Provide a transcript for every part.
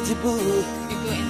unpredictable. You go in.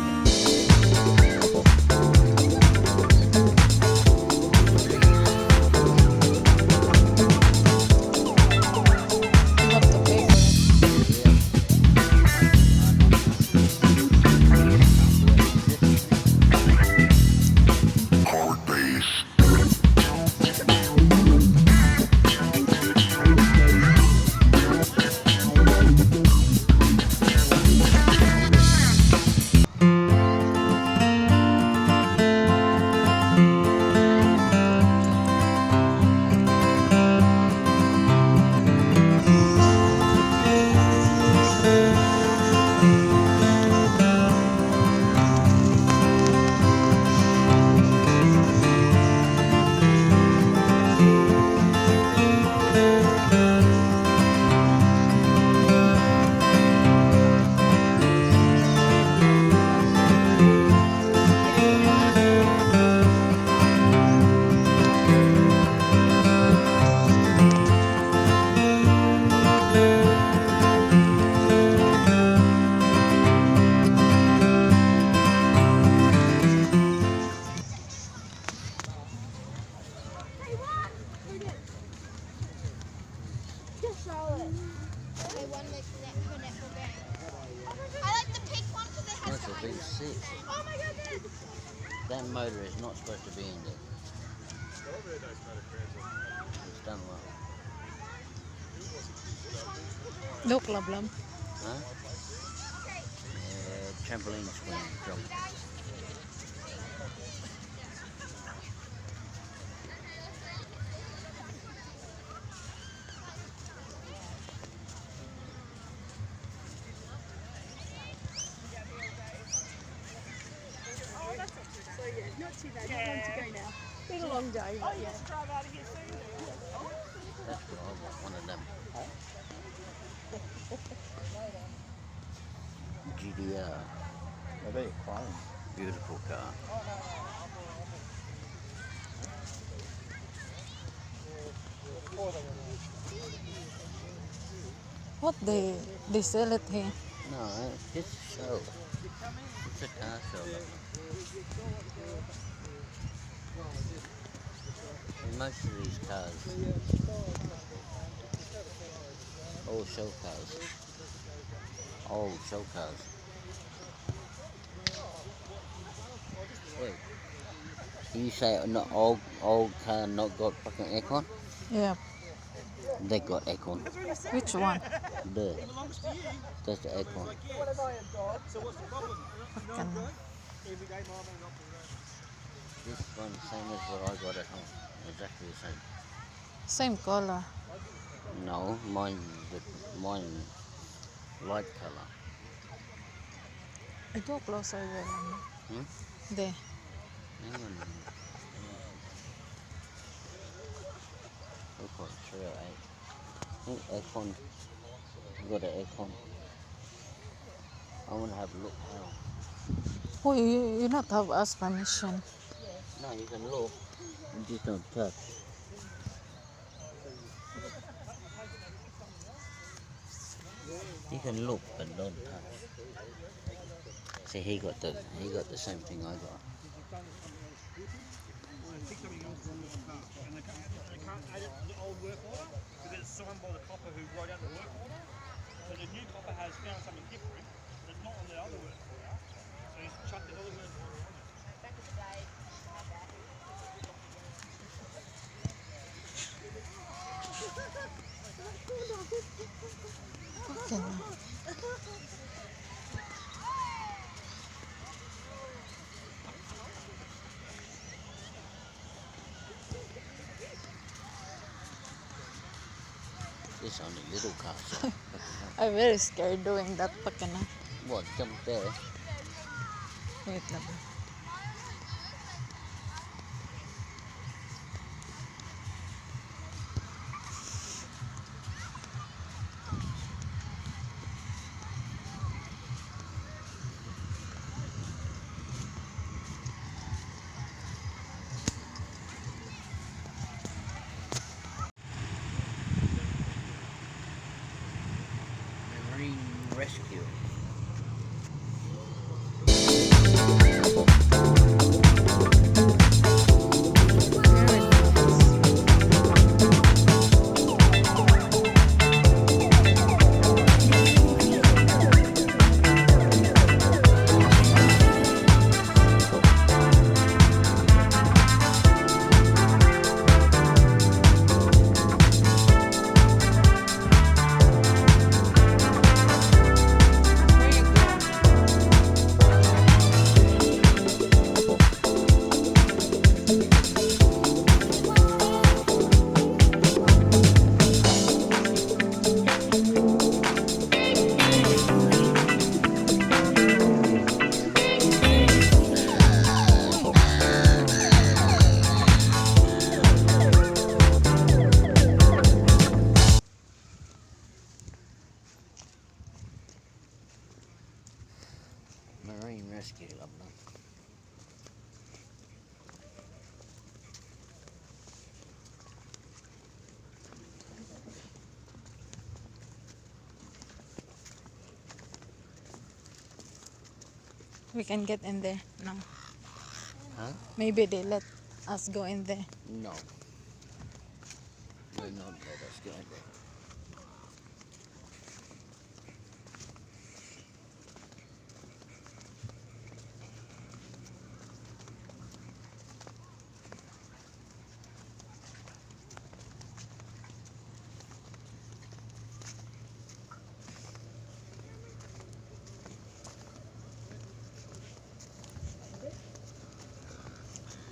You have to pay for it. Must have been sick. That motor is not supposed to be in there. It's done well. Look, lablam. Huh? Trampoline swing jump. Not too bad. Not long to go now. Been a long day, but yeah. That's what I want, one of them. GDR. Oh, they're chrome. Beautiful car. What they sell it here? No, it's a show. It's a car show. And most of these cars, all show cars, old show cars. Wait, you say not old car not got fucking aircon? Yeah. They got aircon. Which one? There. That's the aircon. Fucking. This one same as what I got at home. Exactly the same. Same color. No, mine light color. I go closer there. Hmm? There. Hang on. Look on 308. I think aircon. Got an aircon. I want to have a look how. Oh, you not have asked permission. No, you can look. You just don't touch. You can look but don't touch. See, he got the same thing I got. The old work order because it's signed by the copper who wrote out the work order. So the new copper has found something different that's not on the other work order. So he's chucked the other work order on it. Fucking. It's only little car. So I'm very scared doing that. Fucking. what? Jump there. Wait lang. Marine rescue. Marine rescue labda. We can get in there. No. Huh? Maybe they let us go in there. No. They not let us go in there.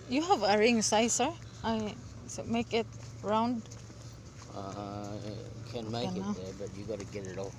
You have a ring sizer. So make it round. Can make it Cannot. there, but you got to get it off.